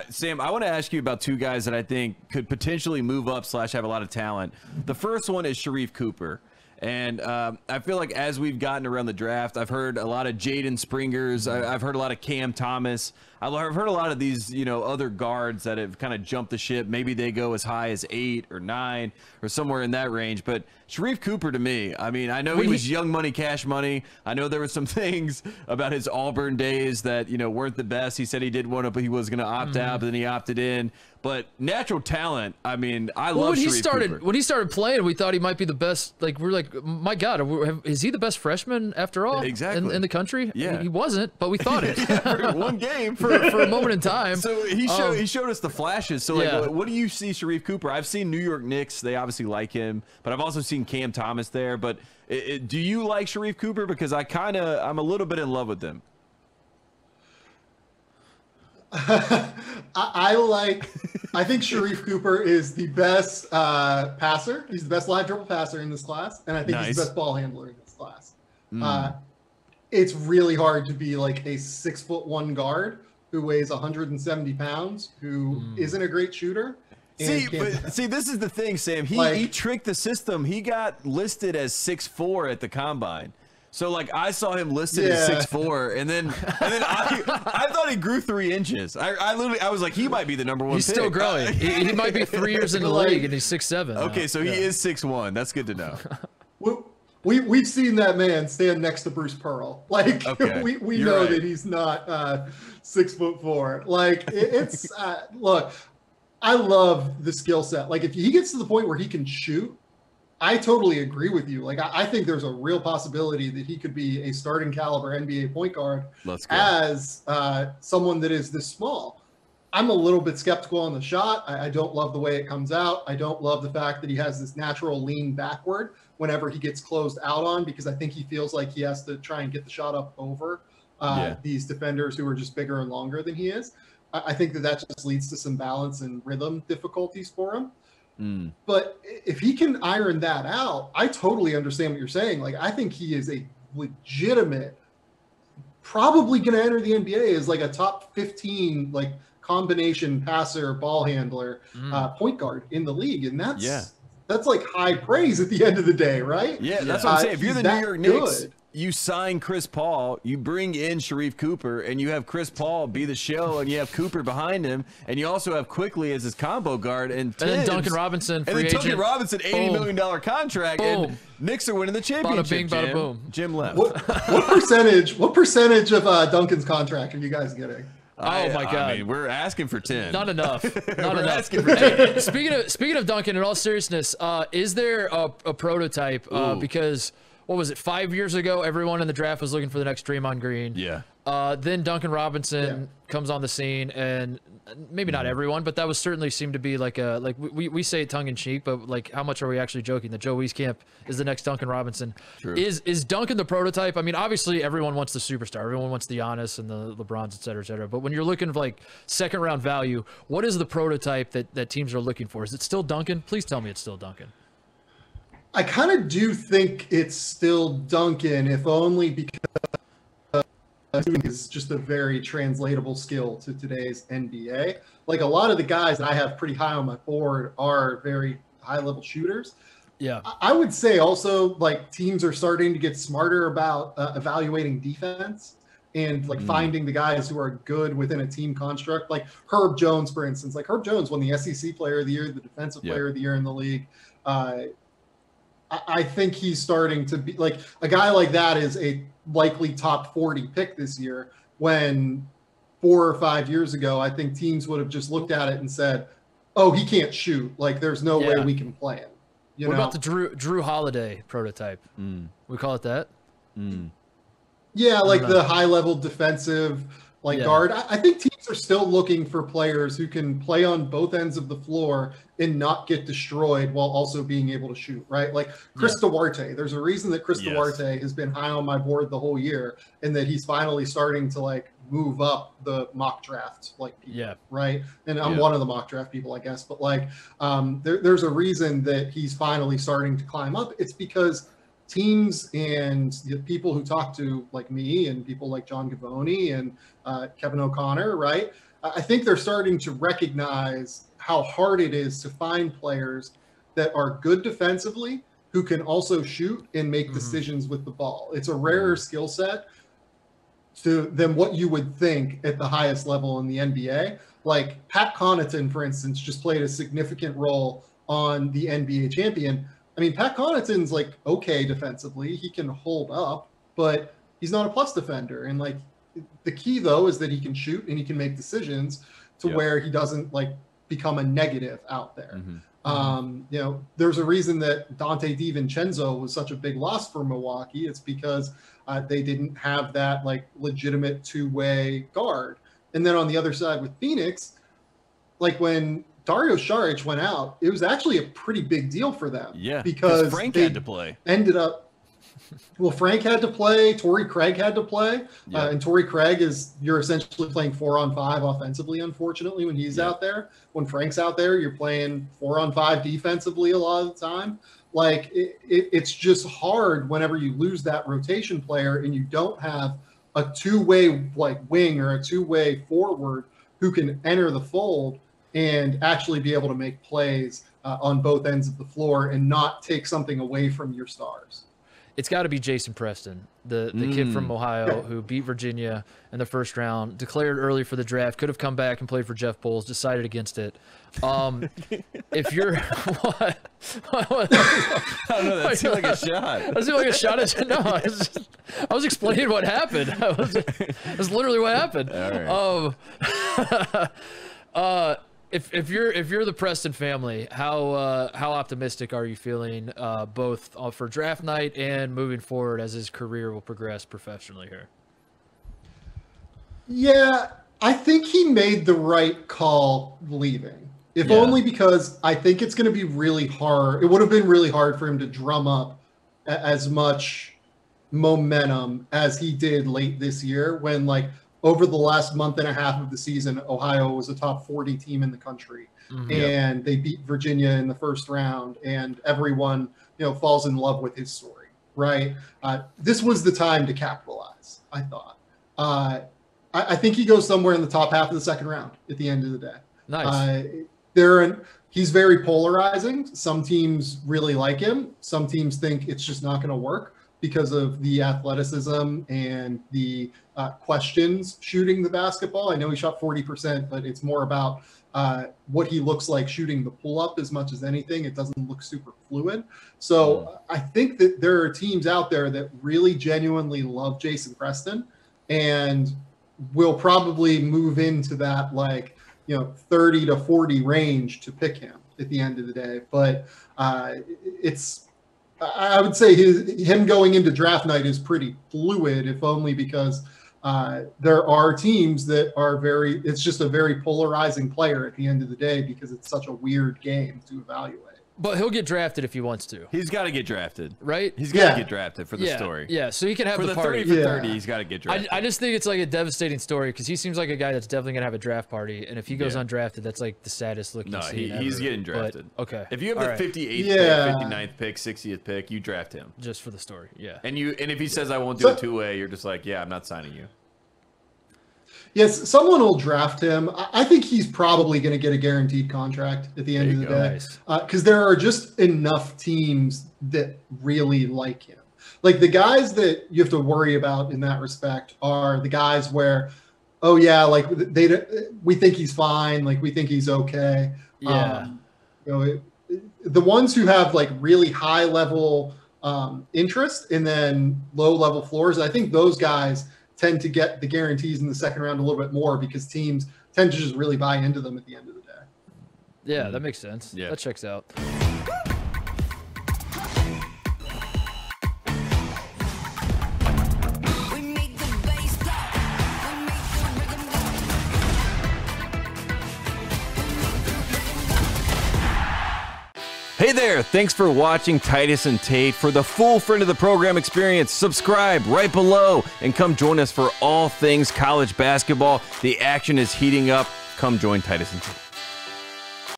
Sam, I want to ask you about two guys that I think could potentially move up / have a lot of talent. The first one is Sharife Cooper. And I feel like as we've gotten around the draft, I've heard a lot of Jaden Springers. I've heard a lot of Cam Thomas. I've heard a lot of these, other guards that have kind of jumped the ship. Maybe they go as high as 8 or 9 or somewhere in that range. But Sharife Cooper, to me, I mean, I know he was young money, cash money. I know there were some things about his Auburn days that, weren't the best. He said he did want to, but he was going to opt out, but then he opted in. But natural talent, I mean, I love Sharife Cooper. When he started playing, we thought he might be the best. Like, we're like, my God, is he the best freshman after all? Exactly. In the country? Yeah. I mean, he wasn't, but we thought it. For one game. For a moment in time. So he showed us the flashes. So, like, what do you see Sharife Cooper? I've seen New York Knicks. They obviously like him. But I've also seen Cam Thomas there. But do you like Sharife Cooper? Because I'm a little bit in love with him. I think Sharife Cooper is the best passer. He's the best live dribble passer in this class, and I think he's the best ball handler in this class. It's really hard to be like a 6'1" guard who weighs 170 pounds, who isn't a great shooter. See, this is the thing, Sam. He tricked the system. He got listed as 6'4" at the combine. So, like, I saw him listed as 6'4", and then I thought he grew 3 inches. I was like, he might be the #1 He's pick. still growing. He might be 3 years in the league, and he's 6'7". Okay, so he is 6'1". That's good to know. We've seen that man stand next to Bruce Pearl. Like, we know that he's not 6'4". Like, it's look, I love the skill set. Like, if he gets to the point where he can shoot, I totally agree with you. Like, I think there's a real possibility that he could be a starting caliber NBA point guard as someone that is this small. I'm a little bit skeptical on the shot. I don't love the way it comes out. I don't love the fact that he has this natural lean backward whenever he gets closed out on, because I think he feels like he has to try and get the shot up over these defenders who are just bigger and longer than he is. I think that just leads to some balance and rhythm difficulties for him. But if he can iron that out, I totally understand what you're saying. Like, I think he is a legitimate, probably going to enter the NBA as like a top 15, like, combination passer, ball handler, point guard in the league. And that's like high praise at the end of the day, right? Yeah, that's what I'm saying. If you're the New York Knicks, you sign Chris Paul, you bring in Sharife Cooper, and you have Chris Paul be the show, and you have Cooper behind him, and you also have Quickly as his combo guard, and then Duncan Robinson, free agent. Duncan Robinson, $80 million contract, and Knicks are winning the championship. Bada bing, bada boom. Jim left. What percentage of Duncan's contract are you guys getting? Oh my God! I mean, we're asking for 10. Not enough. Not enough. Asking for 10. Speaking of Duncan, in all seriousness, is there a prototype? Because what was it? 5 years ago, everyone in the draft was looking for the next Draymond Green. Yeah. Then Duncan Robinson comes on the scene, and maybe not everyone, but that was certainly seemed to be like a we say it tongue in cheek, but like how much are we actually joking that Joe Wieskamp is the next Duncan Robinson? True. Is Duncan the prototype? I mean, obviously everyone wants the superstar, everyone wants the Giannis and the LeBrons, et cetera, et cetera. But when you're looking for like second round value, what is the prototype that teams are looking for? Is it still Duncan? Please tell me it's still Duncan. I kind of do think it's still Duncan, if only because is just a very translatable skill to today's NBA. Like, a lot of the guys that I have pretty high on my board are very high-level shooters. Yeah. I would say also, like, teams are starting to get smarter about evaluating defense and, like, finding the guys who are good within a team construct. Like Herb Jones, for instance. Like, Herb Jones won the SEC Player of the Year, the Defensive Player of the Year in the league. I think he's starting to be like a guy like that is a likely top 40 pick this year, when 4 or 5 years ago, I think teams would have just looked at it and said, oh, he can't shoot. Like, there's no way we can play him. What about the Drew Holiday prototype? We call it that? Yeah, like the high level defensive guard. I think teams are still looking for players who can play on both ends of the floor and not get destroyed while also being able to shoot, right? Like Chris Duarte. There's a reason that Chris Duarte has been high on my board the whole year, and that he's finally starting to like move up the mock draft, like people, right? And I'm one of the mock draft people, I guess, but like there's a reason that he's finally starting to climb up. It's because teams and the people who talk to like me and people like John Gavoni and Kevin O'Connor, right? I think they're starting to recognize how hard it is to find players that are good defensively who can also shoot and make decisions with the ball. It's a rarer skill set than what you would think at the highest level in the NBA. Like Pat Connaughton, for instance, just played a significant role on the NBA champion. I mean, Pat Connaughton's like okay defensively. He can hold up, but he's not a plus defender. And like the key though is that he can shoot and he can make decisions to where he doesn't like become a negative out there. You know, there's a reason that Dante DiVincenzo was such a big loss for Milwaukee. It's because they didn't have that like legitimate two-way guard. And then on the other side with Phoenix, like when Dario Saric went out, it was actually a pretty big deal for them. Yeah, because Frank had to play. Ended up. Well, Frank had to play. Torrey Craig had to play. And Torrey Craig you're essentially playing 4-on-5 offensively, unfortunately, when he's out there. When Frank's out there, you're playing 4-on-5 defensively a lot of the time. Like, it's just hard whenever you lose that rotation player and you don't have a two-way, like, wing or a two-way forward who can enter the fold and actually be able to make plays on both ends of the floor and not take something away from your stars. It's got to be Jason Preston, the kid from Ohio who beat Virginia in the first round, declared early for the draft, could have come back and played for Jeff Bowles, decided against it. If you're what? I don't know. That seemed like a shot. That seemed like a shot. No, I was explaining what happened. That's literally what happened. All right. If you're the Preston family, how optimistic are you feeling both for draft night and moving forward as his career will progress professionally here? Yeah, I think he made the right call leaving. If only because I think it's going to be really hard. It would have been really hard for him to drum up as much momentum as he did late this year when like over the last month and a half of the season, Ohio was a top 40 team in the country. And they beat Virginia in the first round, and everyone, you know, falls in love with his story, right? This was the time to capitalize, I thought. I think he goes somewhere in the top half of the second round at the end of the day. Nice. He's very polarizing. Some teams really like him. Some teams think it's just not going to work because of the athleticism and the questions shooting the basketball. I know he shot 40%, but it's more about what he looks like shooting the pull-up as much as anything. It doesn't look super fluid. So I think that there are teams out there that really genuinely love Jason Preston and will probably move into that, like, you know, 30 to 40 range to pick him at the end of the day. But I would say him going into draft night is pretty fluid, if only because there are teams that are it's just a very polarizing player at the end of the day because it's such a weird game to evaluate. But he'll get drafted if he wants to. He's got to get drafted. Right? He's got to get drafted for the story. Yeah, so he can have for the party. 30 for 30, he's got to get drafted. I just think it's like a devastating story because he seems like a guy that's definitely going to have a draft party. And if he goes undrafted, that's like the saddest looking scene ever. He's getting drafted. But, okay. If you have the 58th pick, 59th pick, 60th pick, you draft him. Just for the story, yeah. And if he says, I won't do a two-way, you're just like, yeah, I'm not signing you. Yes, someone will draft him. I think he's probably going to get a guaranteed contract at the end of the day because there are just enough teams that really like him. Like the guys that you have to worry about in that respect are the guys where, oh yeah, like we think he's fine, like we think he's okay. Yeah. You know, the ones who have like really high level interest and then low level floors, I think those guys tend to get the guarantees in the second round a little bit more because teams tend to just really buy into them at the end of the day. Yeah, that makes sense. Yeah. That checks out. Hey there, thanks for watching Titus and Tate. For the full friend of the program experience, subscribe right below and come join us for all things college basketball. The action is heating up. Come join Titus and Tate.